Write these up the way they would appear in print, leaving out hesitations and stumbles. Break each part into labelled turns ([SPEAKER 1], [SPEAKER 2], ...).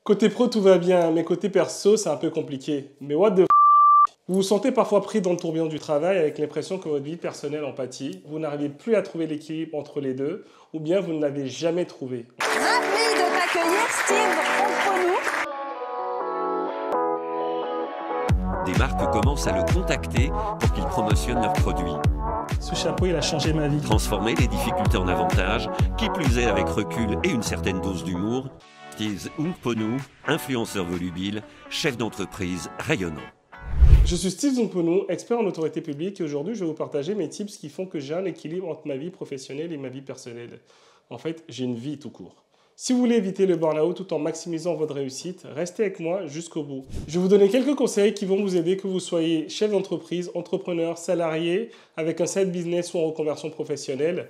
[SPEAKER 1] Côté pro, tout va bien, mais côté perso, c'est un peu compliqué. Mais what the f***? Vous vous sentez parfois pris dans le tourbillon du travail avec l'impression que votre vie personnelle en pâtit, vous n'arrivez plus à trouver l'équilibre entre les deux, ou bien vous ne l'avez jamais trouvé.
[SPEAKER 2] Ravi de t'accueillir, Steve Omponou.
[SPEAKER 3] Des marques commencent à le contacter pour qu'il promotionne leurs produits.
[SPEAKER 1] Ce chapeau, il a changé ma vie.
[SPEAKER 3] Transformer les difficultés en avantages, qui plus est avec recul et une certaine dose d'humour. Steve Omponou, influenceur volubile, chef d'entreprise rayonnant.
[SPEAKER 1] Je suis Steve Omponou, expert en autorité publique, et aujourd'hui je vais vous partager mes tips qui font que j'ai un équilibre entre ma vie professionnelle et ma vie personnelle. En fait, j'ai une vie tout court. Si vous voulez éviter le burn-out tout en maximisant votre réussite, restez avec moi jusqu'au bout. Je vais vous donner quelques conseils qui vont vous aider, que vous soyez chef d'entreprise, entrepreneur, salarié, avec un side business ou en reconversion professionnelle,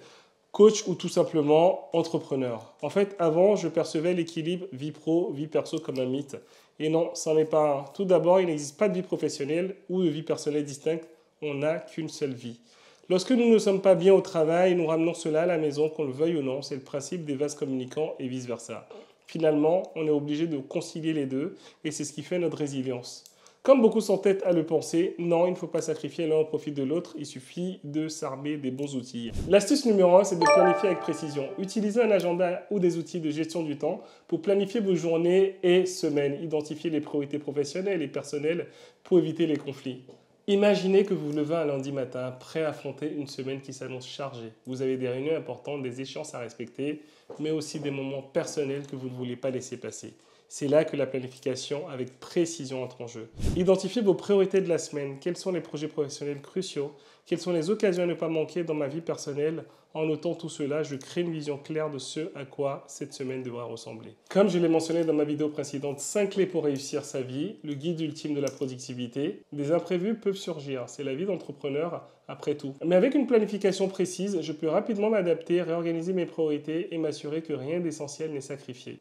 [SPEAKER 1] coach ou tout simplement entrepreneur. En fait, avant, je percevais l'équilibre vie pro, vie perso comme un mythe. Et non, ça n'en est pas un. Tout d'abord, il n'existe pas de vie professionnelle ou de vie personnelle distincte. On n'a qu'une seule vie. Lorsque nous ne sommes pas bien au travail, nous ramenons cela à la maison, qu'on le veuille ou non. C'est le principe des vases communicants et vice-versa. Finalement, on est obligé de concilier les deux et c'est ce qui fait notre résilience. Comme beaucoup s'entêtent à le penser, non, il ne faut pas sacrifier l'un au profit de l'autre, il suffit de s'armer des bons outils. L'astuce numéro 1, c'est de planifier avec précision. Utilisez un agenda ou des outils de gestion du temps pour planifier vos journées et semaines. Identifiez les priorités professionnelles et personnelles pour éviter les conflits. Imaginez que vous vous levez un lundi matin, prêt à affronter une semaine qui s'annonce chargée. Vous avez des réunions importantes, des échéances à respecter, mais aussi des moments personnels que vous ne voulez pas laisser passer. C'est là que la planification avec précision entre en jeu. Identifiez vos priorités de la semaine. Quels sont les projets professionnels cruciaux? Quelles sont les occasions à ne pas manquer dans ma vie personnelle? En notant tout cela, je crée une vision claire de ce à quoi cette semaine devra ressembler. Comme je l'ai mentionné dans ma vidéo précédente, 5 clés pour réussir sa vie, le guide ultime de la productivité. Des imprévus peuvent surgir, c'est la vie d'entrepreneur après tout. Mais avec une planification précise, je peux rapidement m'adapter, réorganiser mes priorités et m'assurer que rien d'essentiel n'est sacrifié.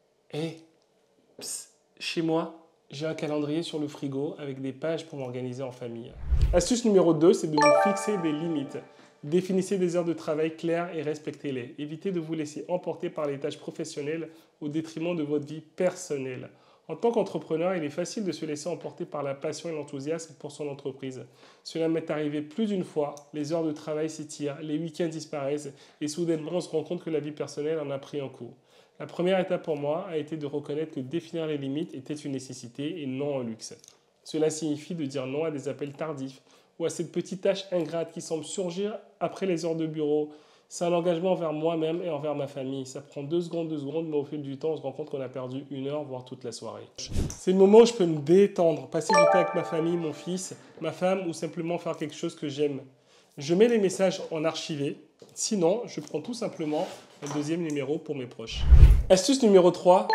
[SPEAKER 1] Chez moi, j'ai un calendrier sur le frigo avec des pages pour m'organiser en famille. Astuce numéro 2, c'est de vous fixer des limites. Définissez des heures de travail claires et respectez-les. Évitez de vous laisser emporter par les tâches professionnelles au détriment de votre vie personnelle. En tant qu'entrepreneur, il est facile de se laisser emporter par la passion et l'enthousiasme pour son entreprise. Cela m'est arrivé plus d'une fois, les heures de travail s'étirent, les week-ends disparaissent et soudainement on se rend compte que la vie personnelle en a pris un coup. La première étape pour moi a été de reconnaître que définir les limites était une nécessité et non un luxe. Cela signifie de dire non à des appels tardifs ou à cette petite tâche ingrate qui semble surgir après les heures de bureau. C'est un engagement envers moi-même et envers ma famille. Ça prend 2 secondes, mais au fil du temps, on se rend compte qu'on a perdu 1 heure, voire toute la soirée. C'est le moment où je peux me détendre, passer du temps avec ma famille, mon fils, ma femme ou simplement faire quelque chose que j'aime. Je mets les messages en archivé. Sinon, je prends tout simplement un deuxième numéro pour mes proches. Astuce numéro 3,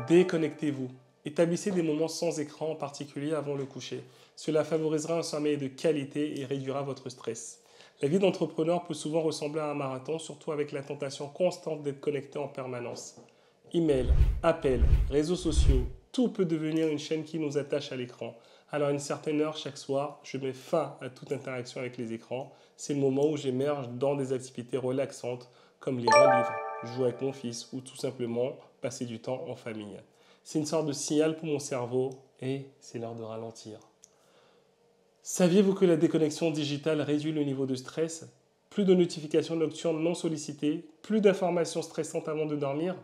[SPEAKER 1] déconnectez-vous. Établissez des moments sans écran, en particulier avant le coucher. Cela favorisera un sommeil de qualité et réduira votre stress. La vie d'entrepreneur peut souvent ressembler à un marathon, surtout avec la tentation constante d'être connecté en permanence. Email, appels, réseaux sociaux, tout peut devenir une chaîne qui nous attache à l'écran. Alors à une certaine heure chaque soir, je mets fin à toute interaction avec les écrans. C'est le moment où j'émerge dans des activités relaxantes comme lire un livre, jouer avec mon fils ou tout simplement passer du temps en famille. C'est une sorte de signal pour mon cerveau et c'est l'heure de ralentir. Saviez-vous que la déconnexion digitale réduit le niveau de stress? Plus de notifications nocturnes non sollicitées, plus d'informations stressantes avant de dormir?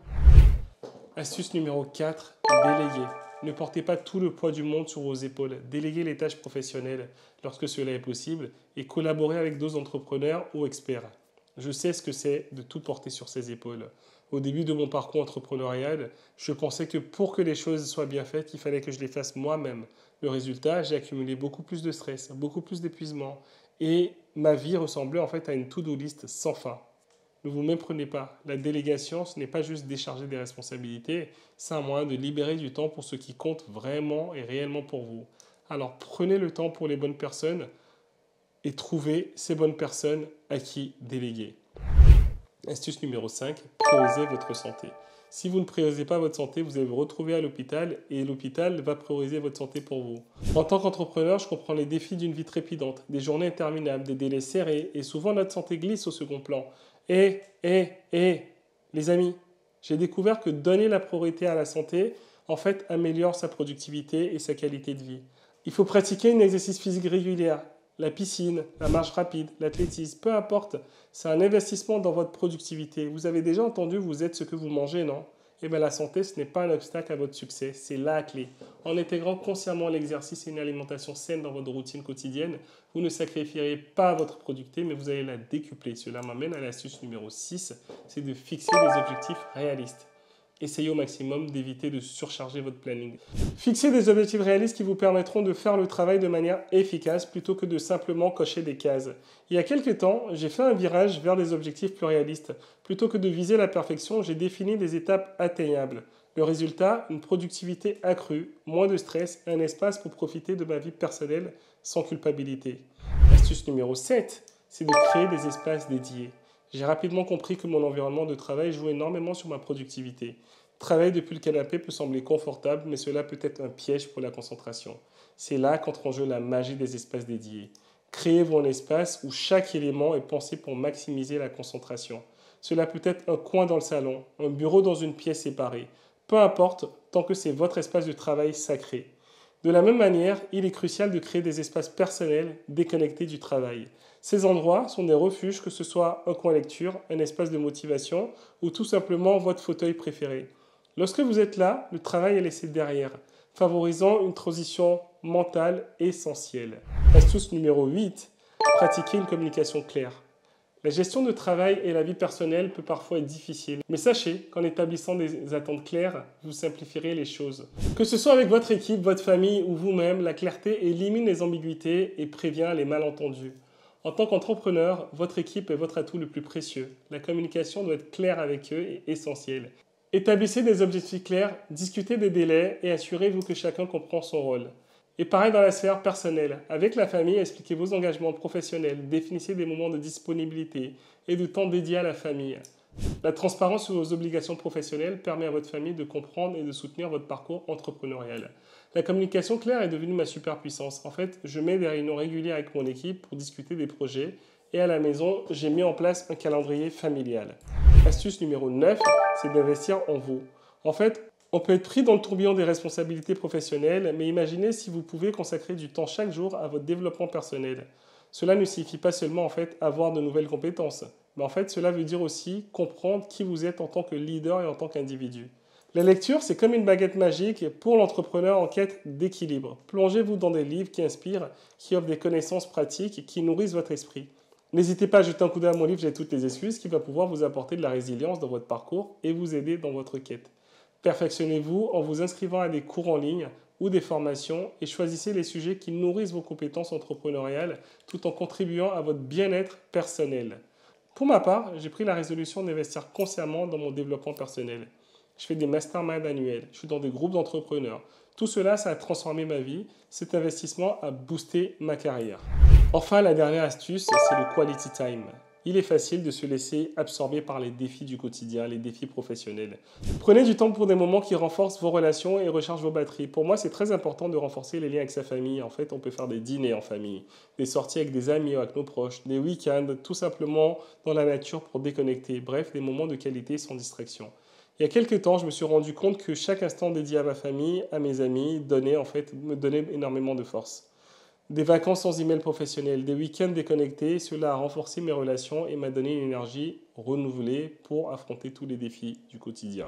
[SPEAKER 1] Astuce numéro 4, déléguer. Ne portez pas tout le poids du monde sur vos épaules. Déléguez les tâches professionnelles lorsque cela est possible et collaborez avec d'autres entrepreneurs ou experts. Je sais ce que c'est de tout porter sur ses épaules. Au début de mon parcours entrepreneurial, je pensais que pour que les choses soient bien faites, il fallait que je les fasse moi-même. Le résultat, j'ai accumulé beaucoup plus de stress, beaucoup plus d'épuisement et ma vie ressemblait en fait à une to-do list sans fin. Ne vous méprenez pas, la délégation, ce n'est pas juste décharger des responsabilités, c'est un moyen de libérer du temps pour ce qui compte vraiment et réellement pour vous. Alors prenez le temps pour les bonnes personnes et trouvez ces bonnes personnes à qui déléguer. Astuce numéro 5, priorisez votre santé. Si vous ne priorisez pas votre santé, vous allez vous retrouver à l'hôpital et l'hôpital va prioriser votre santé pour vous. En tant qu'entrepreneur, je comprends les défis d'une vie trépidante, des journées interminables, des délais serrés et souvent notre santé glisse au second plan. Les amis, J'ai découvert que donner la priorité à la santé, en fait, améliore sa productivité et sa qualité de vie. Il faut pratiquer un exercice physique régulier. La piscine, la marche rapide, l'athlétisme, peu importe, c'est un investissement dans votre productivité. Vous avez déjà entendu, vous êtes ce que vous mangez, non? Eh bien, la santé, ce n'est pas un obstacle à votre succès, c'est la clé. En intégrant consciemment l'exercice et une alimentation saine dans votre routine quotidienne, vous ne sacrifierez pas votre productivité, mais vous allez la décupler. Cela m'amène à l'astuce numéro 6, c'est de fixer des objectifs réalistes. Essayez au maximum d'éviter de surcharger votre planning. Fixez des objectifs réalistes qui vous permettront de faire le travail de manière efficace plutôt que de simplement cocher des cases. Il y a quelques temps, j'ai fait un virage vers des objectifs plus réalistes. Plutôt que de viser la perfection, j'ai défini des étapes atteignables. Le résultat, une productivité accrue, moins de stress et un espace pour profiter de ma vie personnelle sans culpabilité. Astuce numéro 7, c'est de créer des espaces dédiés. J'ai rapidement compris que mon environnement de travail joue énormément sur ma productivité. Travailler depuis le canapé peut sembler confortable, mais cela peut être un piège pour la concentration. C'est là qu'entre en jeu la magie des espaces dédiés. Créez-vous un espace où chaque élément est pensé pour maximiser la concentration. Cela peut être un coin dans le salon, un bureau dans une pièce séparée. Peu importe, tant que c'est votre espace de travail sacré. De la même manière, il est crucial de créer des espaces personnels déconnectés du travail. Ces endroits sont des refuges, que ce soit un coin lecture, un espace de motivation ou tout simplement votre fauteuil préféré. Lorsque vous êtes là, le travail est laissé derrière, favorisant une transition mentale essentielle. Astuce numéro 8, pratiquer une communication claire. La gestion de travail et la vie personnelle peut parfois être difficile, mais sachez qu'en établissant des attentes claires, vous simplifierez les choses. Que ce soit avec votre équipe, votre famille ou vous-même, la clarté élimine les ambiguïtés et prévient les malentendus. En tant qu'entrepreneur, votre équipe est votre atout le plus précieux. La communication doit être claire avec eux et essentielle. Établissez des objectifs clairs, discutez des délais et assurez-vous que chacun comprend son rôle. Et pareil dans la sphère personnelle. Avec la famille, expliquez vos engagements professionnels, définissez des moments de disponibilité et de temps dédiés à la famille. La transparence sur vos obligations professionnelles permet à votre famille de comprendre et de soutenir votre parcours entrepreneurial. La communication claire est devenue ma superpuissance. En fait, je mets des réunions régulières avec mon équipe pour discuter des projets et à la maison, j'ai mis en place un calendrier familial. Astuce numéro 9, c'est d'investir en vous. En fait, on peut être pris dans le tourbillon des responsabilités professionnelles, mais imaginez si vous pouvez consacrer du temps chaque jour à votre développement personnel. Cela ne signifie pas seulement avoir de nouvelles compétences, mais cela veut dire aussi comprendre qui vous êtes en tant que leader et en tant qu'individu. La lecture, c'est comme une baguette magique pour l'entrepreneur en quête d'équilibre. Plongez-vous dans des livres qui inspirent, qui offrent des connaissances pratiques, qui nourrissent votre esprit. N'hésitez pas à jeter un coup d'œil à mon livre « J'ai toutes les excuses » qui va pouvoir vous apporter de la résilience dans votre parcours et vous aider dans votre quête. Perfectionnez-vous en vous inscrivant à des cours en ligne ou des formations et choisissez les sujets qui nourrissent vos compétences entrepreneuriales tout en contribuant à votre bien-être personnel. Pour ma part, j'ai pris la résolution d'investir consciemment dans mon développement personnel. Je fais des masterminds annuels, je suis dans des groupes d'entrepreneurs. Tout cela, ça a transformé ma vie. Cet investissement a boosté ma carrière. Enfin, la dernière astuce, c'est le quality time. Il est facile de se laisser absorber par les défis du quotidien, les défis professionnels. Prenez du temps pour des moments qui renforcent vos relations et rechargent vos batteries. Pour moi, c'est très important de renforcer les liens avec sa famille. En fait, on peut faire des dîners en famille, des sorties avec des amis ou avec nos proches, des week-ends, tout simplement dans la nature pour déconnecter. Bref, des moments de qualité sans distraction. Il y a quelques temps, je me suis rendu compte que chaque instant dédié à ma famille, à mes amis, me donnait énormément de force. Des vacances sans email professionnel, des week-ends déconnectés, cela a renforcé mes relations et m'a donné une énergie renouvelée pour affronter tous les défis du quotidien.